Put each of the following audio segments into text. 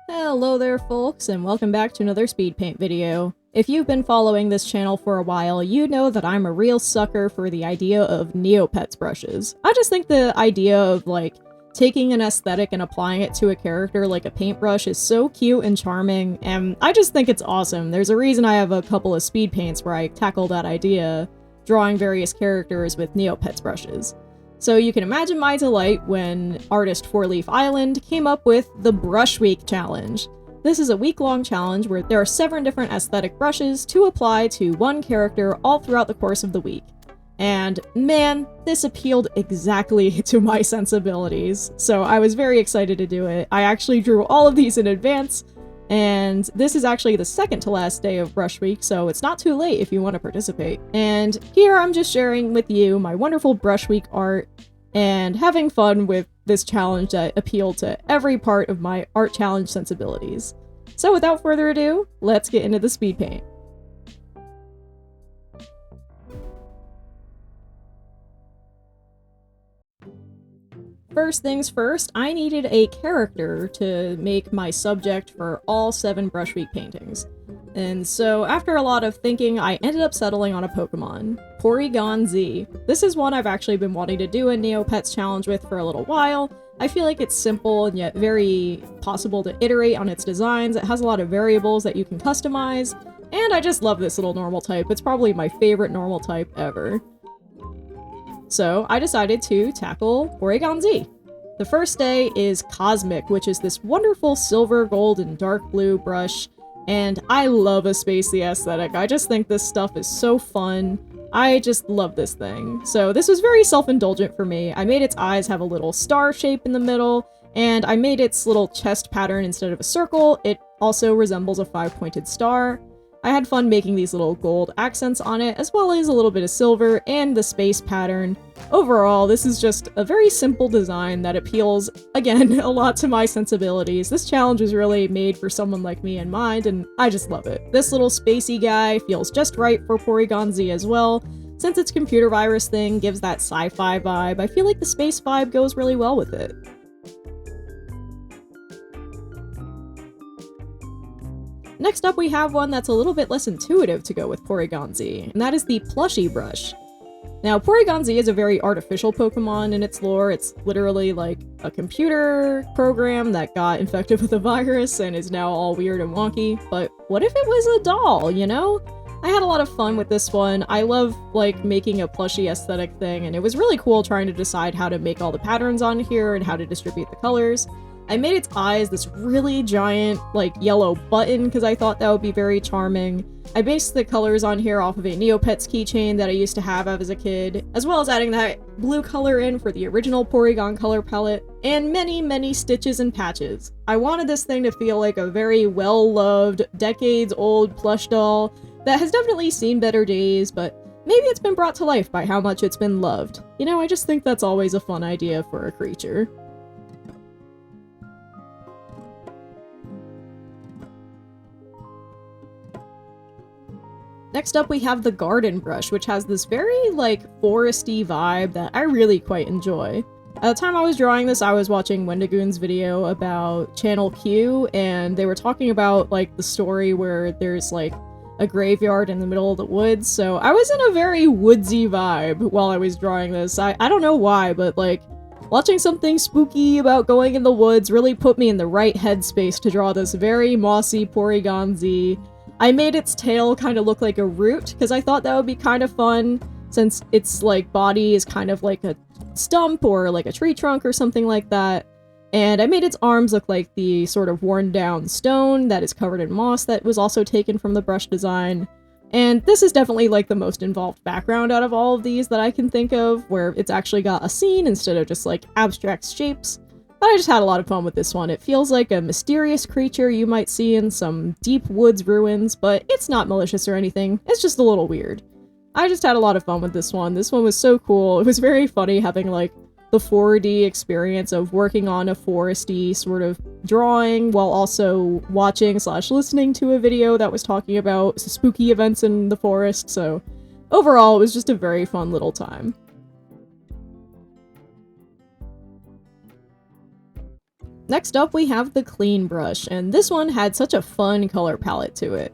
Hello there folks, and welcome back to another speed paint video. If you've been following this channel for a while, you know that I'm a real sucker for the idea of Neopets brushes. I just think the idea of, like, taking an aesthetic and applying it to a character like a paintbrush is so cute and charming, and I just think it's awesome. There's a reason I have a couple of speed paints where I tackle that idea, drawing various characters with Neopets brushes. So you can imagine my delight when artist FourLeafIsland came up with the Brush Week Challenge. This is a week-long challenge where there are 7 different aesthetic brushes to apply to one character all throughout the course of the week. And man, this appealed exactly to my sensibilities, so I was very excited to do it. I actually drew all of these in advance, and this is actually the second to last day of Brush Week, so it's not too late if you want to participate. And here I'm just sharing with you my wonderful Brush Week art and having fun with this challenge that appealed to every part of my art challenge sensibilities. So without further ado, let's get into the speed paint. First things first, I needed a character to make my subject for all 7 Brush Week paintings. And so after a lot of thinking, I ended up settling on a Pokémon, Porygon-Z. This is one I've actually been wanting to do a Neopets challenge with for a little while. I feel like it's simple and yet very possible to iterate on its designs. It has a lot of variables that you can customize, and I just love this little normal type. It's probably my favorite normal type ever. So I decided to tackle Porygon-Z. The first day is Cosmic, which is this wonderful silver, gold, and dark blue brush, and I love a spacey aesthetic. I just think this stuff is so fun. I just love this thing. So this was very self-indulgent for me. I made its eyes have a little star shape in the middle, and I made its little chest pattern instead of a circle. It also resembles a 5-pointed star. I had fun making these little gold accents on it, as well as a little bit of silver and the space pattern. Overall, this is just a very simple design that appeals, again, a lot to my sensibilities. This challenge was really made for someone like me in mind, and I just love it. This little spacey guy feels just right for Porygon-Z as well. Since its computer virus thing gives that sci-fi vibe, I feel like the space vibe goes really well with it. Next up, we have one that's a little bit less intuitive to go with Porygon-Z, and that is the Plushie brush. Now, Porygon-Z is a very artificial Pokemon in its lore. It's literally like a computer program that got infected with a virus and is now all weird and wonky, but what if it was a doll, you know? I had a lot of fun with this one. I love, like, making a plushie aesthetic thing, and it was really cool trying to decide how to make all the patterns on here and how to distribute the colors. I made its eyes this really giant, like, yellow button because I thought that would be very charming. I based the colors on here off of a Neopets keychain that I used to have as a kid, as well as adding that blue color in for the original Porygon color palette, and many, many stitches and patches. I wanted this thing to feel like a very well-loved, decades-old plush doll that has definitely seen better days, but maybe it's been brought to life by how much it's been loved. You know, I just think that's always a fun idea for a creature. Next up, we have the Garden Brush, which has this very, like, foresty vibe that I really quite enjoy. At the time I was drawing this, I was watching Wendigoon's video about Channel Q, and they were talking about, like, the story where there's, like, a graveyard in the middle of the woods, so I was in a very woodsy vibe while I was drawing this. I don't know why, but, like, watching something spooky about going in the woods really put me in the right headspace to draw this very mossy Porygon-Z. I made its tail kind of look like a root, because I thought that would be kind of fun, since its, like, body is kind of like a stump or like a tree trunk or something like that. And I made its arms look like the sort of worn down stone that is covered in moss that was also taken from the brush design. And this is definitely, like, the most involved background out of all of these that I can think of, where it's actually got a scene instead of just, like, abstract shapes. But I just had a lot of fun with this one. It feels like a mysterious creature you might see in some deep woods ruins, but it's not malicious or anything. It's just a little weird. I just had a lot of fun with this one. This one was so cool. It was very funny having, like, the 4D experience of working on a foresty sort of drawing while also watching/listening to a video that was talking about spooky events in the forest, so overall it was just a very fun little time. Next up, we have the clean brush, and this one had such a fun color palette to it.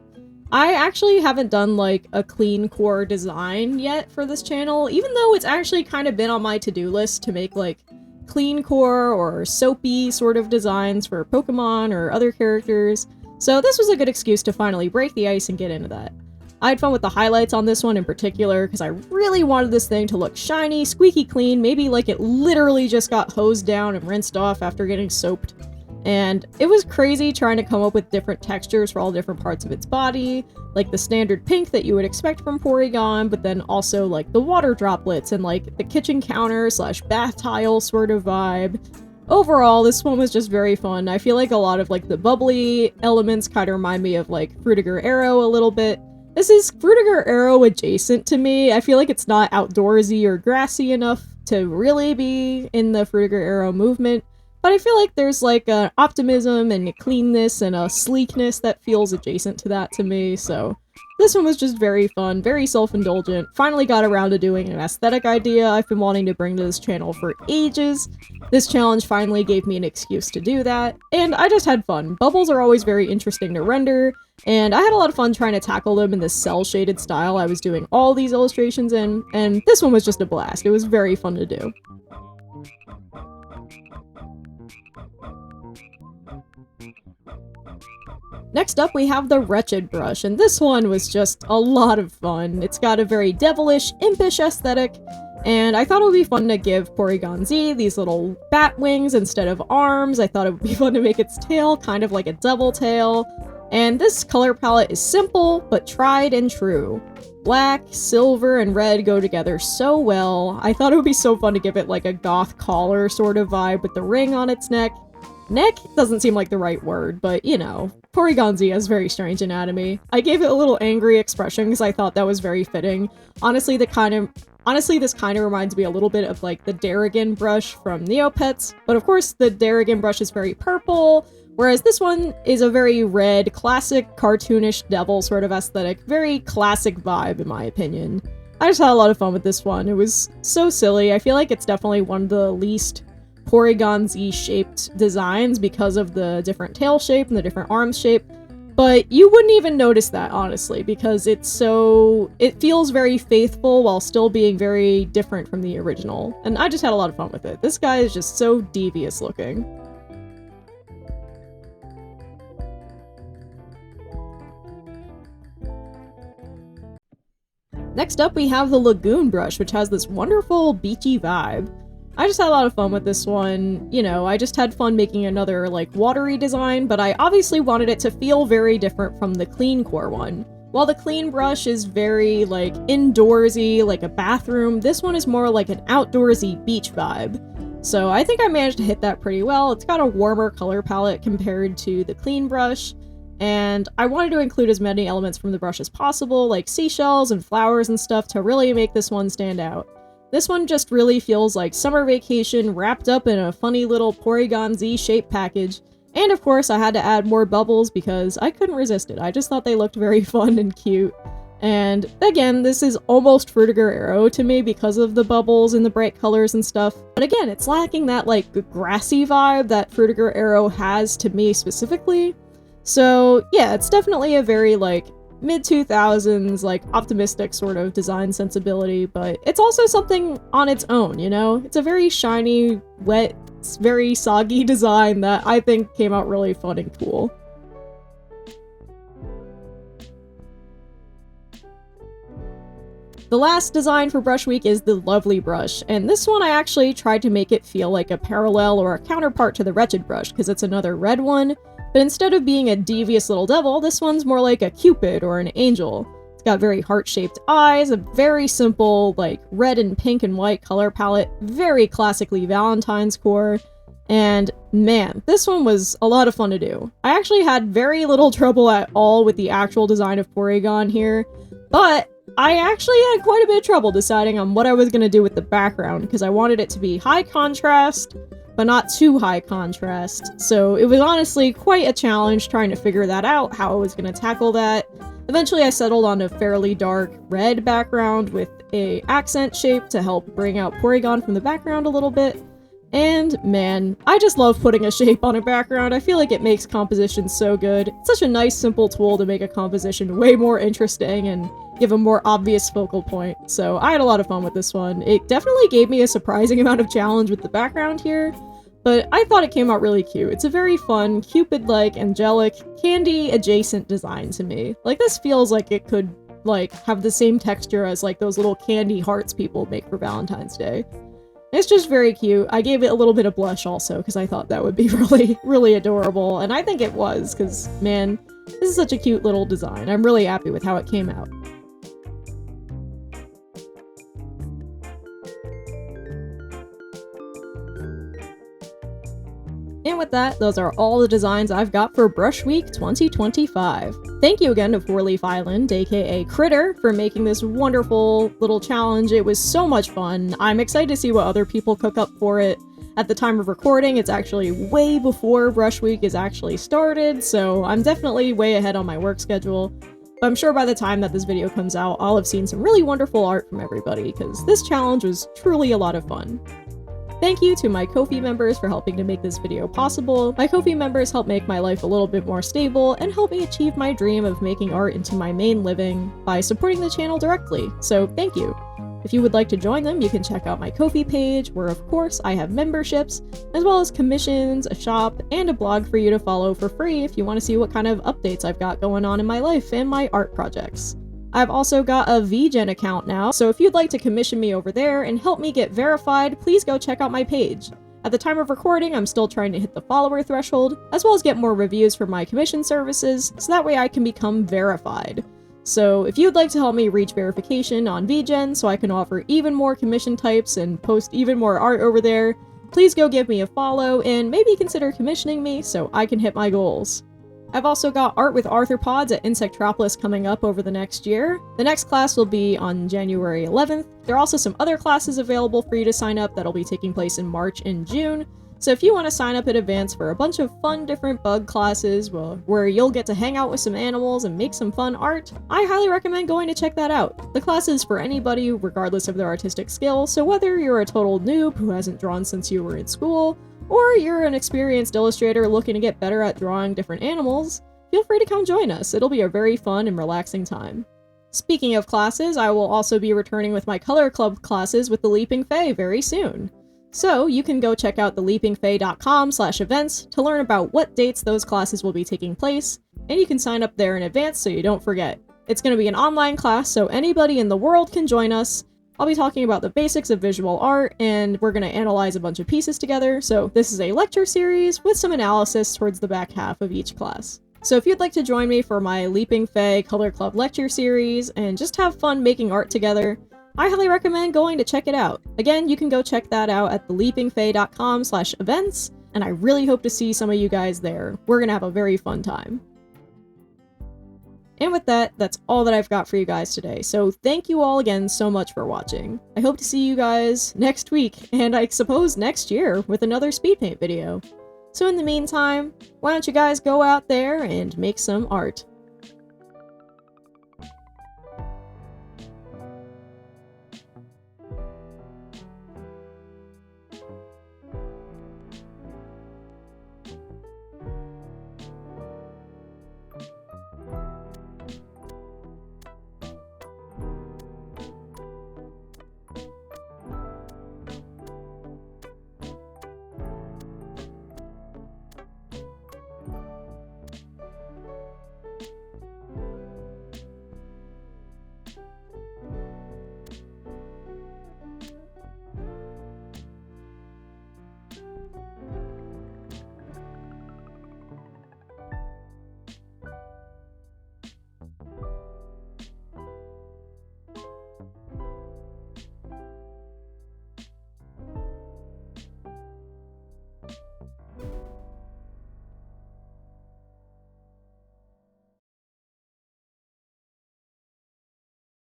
I actually haven't done like a clean core design yet for this channel, even though it's actually kind of been on my to-do list to make like clean core or soapy sort of designs for Pokemon or other characters, so this was a good excuse to finally break the ice and get into that. I had fun with the highlights on this one in particular because I really wanted this thing to look shiny, squeaky clean, maybe like it literally just got hosed down and rinsed off after getting soaped. And it was crazy trying to come up with different textures for all different parts of its body, like the standard pink that you would expect from Porygon, but then also like the water droplets and like the kitchen counter / bath tile sort of vibe. Overall, this one was just very fun. I feel like a lot of like the bubbly elements kind of remind me of like Frutiger Arrow a little bit. This is Frutiger Arrow adjacent to me. I feel like it's not outdoorsy or grassy enough to really be in the Frutiger Arrow movement. But I feel like there's like an optimism and a cleanness and a sleekness that feels adjacent to that to me, so this one was just very fun, very self-indulgent. Finally got around to doing an aesthetic idea I've been wanting to bring to this channel for ages. This challenge finally gave me an excuse to do that, and I just had fun. Bubbles are always very interesting to render, and I had a lot of fun trying to tackle them in this cel-shaded style I was doing all these illustrations in, and this one was just a blast. It was very fun to do. Next up, we have the Wretched brush, and this one was just a lot of fun. It's got a very devilish, impish aesthetic, and I thought it would be fun to give Porygon-Z these little bat wings instead of arms. I thought it would be fun to make its tail kind of like a devil tail. And this color palette is simple, but tried and true. Black, silver, and red go together so well. I thought it would be so fun to give it like a goth collar sort of vibe with the ring on its neck. Neck doesn't seem like the right word, but you know, Porygon-Z has very strange anatomy. I gave it a little angry expression because I thought that was very fitting. Honestly, this kind of reminds me a little bit of like the Darrigan brush from Neopets, but of course the Darrigan brush is very purple, whereas this one is a very red, classic, cartoonish devil sort of aesthetic, very classic vibe in my opinion. I just had a lot of fun with this one. It was so silly. I feel like it's definitely one of the least Porygon-Z shaped designs because of the different tail shape and the different arm shape, but you wouldn't even notice that, honestly, because it feels very faithful while still being very different from the original, and I just had a lot of fun with it. This guy is just so devious looking. Next up, we have the Lagoon brush, which has this wonderful beachy vibe. I just had a lot of fun with this one. You know, I just had fun making another, like, watery design, but I obviously wanted it to feel very different from the clean core one. While the clean brush is very, like, indoorsy, like a bathroom, this one is more like an outdoorsy beach vibe. So I think I managed to hit that pretty well. It's got a warmer color palette compared to the clean brush, and I wanted to include as many elements from the brush as possible, like seashells and flowers and stuff, to really make this one stand out. This one just really feels like summer vacation wrapped up in a funny little Porygon-Z shaped package. And of course I had to add more bubbles because I couldn't resist it. I just thought they looked very fun and cute. And again, this is almost Frutiger Arrow to me because of the bubbles and the bright colors and stuff. But again, it's lacking that like grassy vibe that Frutiger Arrow has to me specifically. So yeah, it's definitely a very like mid-2000s, like, optimistic sort of design sensibility, but it's also something on its own, you know? It's a very shiny, wet, very soggy design that I think came out really fun and cool. The last design for Brush Week is the Lovely brush, and this one I actually tried to make it feel like a parallel or a counterpart to the Wretched brush, because it's another red one. But instead of being a devious little devil, this one's more like a cupid or an angel. It's got very heart-shaped eyes, a very simple, like, red and pink and white color palette, very classically Valentine's core, and man, this one was a lot of fun to do. I actually had very little trouble at all with the actual design of Porygon here, but I actually had quite a bit of trouble deciding on what I was going to do with the background, because I wanted it to be high contrast, but not too high contrast. So it was honestly quite a challenge trying to figure that out, how I was going to tackle that. Eventually I settled on a fairly dark red background with a accent shape to help bring out Porygon from the background a little bit. And man, I just love putting a shape on a background. I feel like it makes composition so good. It's such a nice, simple tool to make a composition way more interesting and give a more obvious focal point. So I had a lot of fun with this one. It definitely gave me a surprising amount of challenge with the background here, but I thought it came out really cute. It's a very fun, Cupid-like, angelic, candy-adjacent design to me. Like, this feels like it could, like, have the same texture as, like, those little candy hearts people make for Valentine's Day. It's just very cute. I gave it a little bit of blush also, because I thought that would be really, really adorable, and I think it was, because, man, this is such a cute little design. I'm really happy with how it came out. And with that, those are all the designs I've got for Brush Week 2025. Thank you again to FourLeafIsland, aka Critter, for making this wonderful little challenge. It was so much fun. I'm excited to see what other people cook up for it. At the time of recording, it's actually way before Brush Week is actually started, so I'm definitely way ahead on my work schedule. But I'm sure by the time that this video comes out, I'll have seen some really wonderful art from everybody, because this challenge was truly a lot of fun. Thank you to my Ko-fi members for helping to make this video possible. My Ko-fi members help make my life a little bit more stable and help me achieve my dream of making art into my main living by supporting the channel directly, so thank you. If you would like to join them, you can check out my Ko-fi page, where of course I have memberships, as well as commissions, a shop, and a blog for you to follow for free if you want to see what kind of updates I've got going on in my life and my art projects. I've also got a VGen account now, so if you'd like to commission me over there and help me get verified, please go check out my page. At the time of recording, I'm still trying to hit the follower threshold, as well as get more reviews for my commission services, so that way I can become verified. So if you'd like to help me reach verification on VGen so I can offer even more commission types and post even more art over there, please go give me a follow and maybe consider commissioning me so I can hit my goals. I've also got art with Arthropods at Insectropolis coming up over the next year. The next class will be on January 11th. There are also some other classes available for you to sign up that'll be taking place in March and June. So if you want to sign up in advance for a bunch of fun different bug classes, where you'll get to hang out with some animals and make some fun art, I highly recommend going to check that out. The class is for anybody regardless of their artistic skill, so whether you're a total noob who hasn't drawn since you were in school, or you're an experienced illustrator looking to get better at drawing different animals, feel free to come join us. It'll be a very fun and relaxing time. Speaking of classes, I will also be returning with my Color Club classes with the Leaping Fae very soon. So you can go check out the leapingfae.com/events to learn about what dates those classes will be taking place, and you can sign up there in advance so you don't forget. It's going to be an online class, so anybody in the world can join us. I'll be talking about the basics of visual art, and we're going to analyze a bunch of pieces together, so this is a lecture series with some analysis towards the back half of each class. So if you'd like to join me for my Leaping Fae Color Club lecture series, and just have fun making art together, I highly recommend going to check it out. Again, you can go check that out at theleapingfae.com/events, and I really hope to see some of you guys there. We're going to have a very fun time. And with that, that's all that I've got for you guys today, so thank you all again so much for watching. I hope to see you guys next week, and I suppose next year, with another speed paint video. So in the meantime, why don't you guys go out there and make some art.